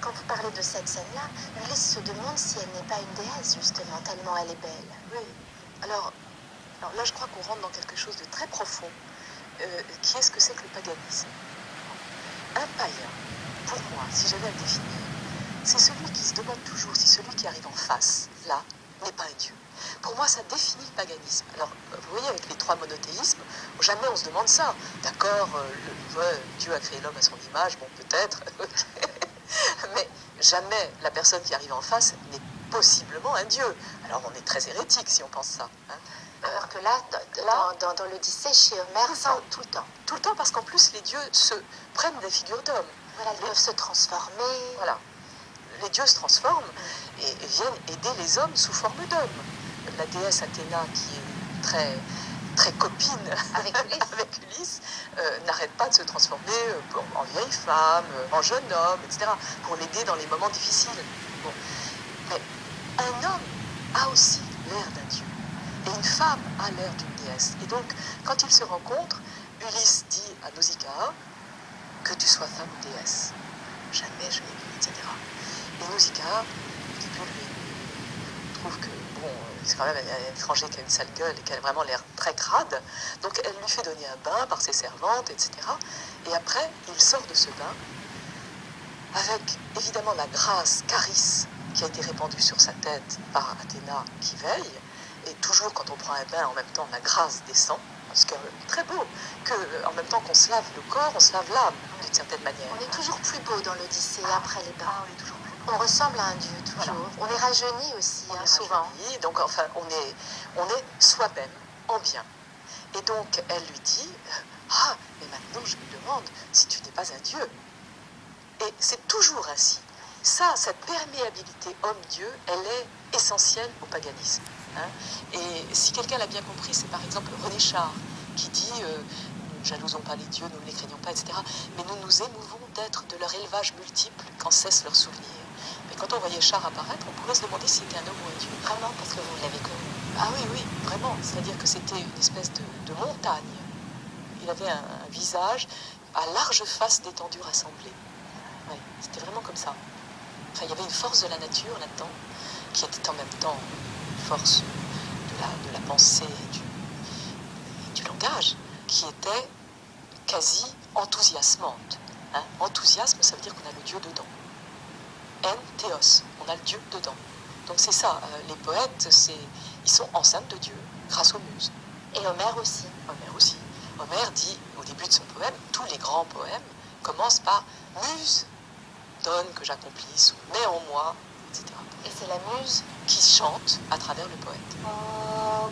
quand vous parlez de cette scène-là, Ulysse se demande si elle n'est pas une déesse, justement, tellement elle est belle. Oui. Alors là, je crois qu'on rentre dans quelque chose de très profond, qui est ce que c'est que le paganisme. Un païen, pour moi, si j'avais à le définir, c'est celui qui se demande toujours si celui qui arrive en face, là, n'est pas un dieu. Pour moi, ça définit le paganisme. Alors, vous voyez, avec les trois monothéismes, jamais on se demande ça. D'accord, Dieu a créé l'homme à son image, bon, peut-être, mais jamais la personne qui arrive en face n'est possiblement un dieu. Alors, on est très hérétique si on pense ça. Hein. Alors que là, dans l'Odyssée, chez Homère, tout le temps. Tout le temps, parce qu'en plus, les dieux se prennent des figures d'hommes. Voilà, ils peuvent se transformer. Voilà. Les dieux se transforment et viennent aider les hommes sous forme d'hommes. La déesse Athéna, qui est très, très copine avec Ulysse, n'arrête pas de se transformer en vieille femme, en jeune homme, etc., pour l'aider dans les moments difficiles. Bon. Mais un homme a aussi l'air d'un dieu, et une femme a l'air d'une déesse. Et donc, quand ils se rencontrent, Ulysse dit à Nausicaa que tu sois femme ou déesse. Jamais je l'ai vu, etc. Et Nausicaa, au début, lui trouve que, bon, c'est quand même un étranger qui a une sale gueule et qui a vraiment l'air très crade. Donc elle lui fait donner un bain par ses servantes, etc. Et après, il sort de ce bain avec, évidemment, la grâce, Charis, qui a été répandue sur sa tête par Athéna qui veille. Et toujours, quand on prend un bain, en même temps, la grâce descend. Parce que très beau, qu'en même temps qu'on se lave le corps, on se lave l'âme, d'une certaine manière. On est toujours plus beau dans l'Odyssée après les bains. On est toujours plus beau. On ressemble à un dieu, toujours. Voilà. On est rajeuni aussi, souvent. Rajeuni, donc enfin, on est soi-même en bien. Et donc, elle lui dit, mais maintenant, je me demande si tu n'es pas un dieu. Et c'est toujours ainsi. Ça, cette perméabilité homme-dieu, elle est essentielle au paganisme. Hein. Et si quelqu'un l'a bien compris, c'est par exemple René Char qui dit nous ne jalousons pas les dieux, nous ne les craignons pas, etc. Mais nous nous émouvons d'être de leur élevage multiple quand cesse leur souvenir. Mais quand on voyait Char apparaître, on pourrait se demander s'il était un homme ou un dieu. Vraiment, parce que vous l'avez connu. Ah oui, vraiment. C'est-à-dire que c'était une espèce de montagne. Il avait un visage à large face d'étendue rassemblée. Oui, c'était vraiment comme ça. Enfin, il y avait une force de la nature là-dedans, qui était en même temps une force de la pensée et du langage, qui était quasi enthousiasmante. Hein. Enthousiasme, ça veut dire qu'on a le Dieu dedans. Théos, on a le Dieu dedans. Donc c'est ça, les poètes, ils sont enceintes de Dieu, grâce aux muses. Et Homère aussi. Homère aussi. Homère dit, au début de son poème, tous les grands poèmes commencent par « Muse, donne que j'accomplisse » ou « Mets en moi », etc. Et c'est la muse qui chante à travers le poète. Oh,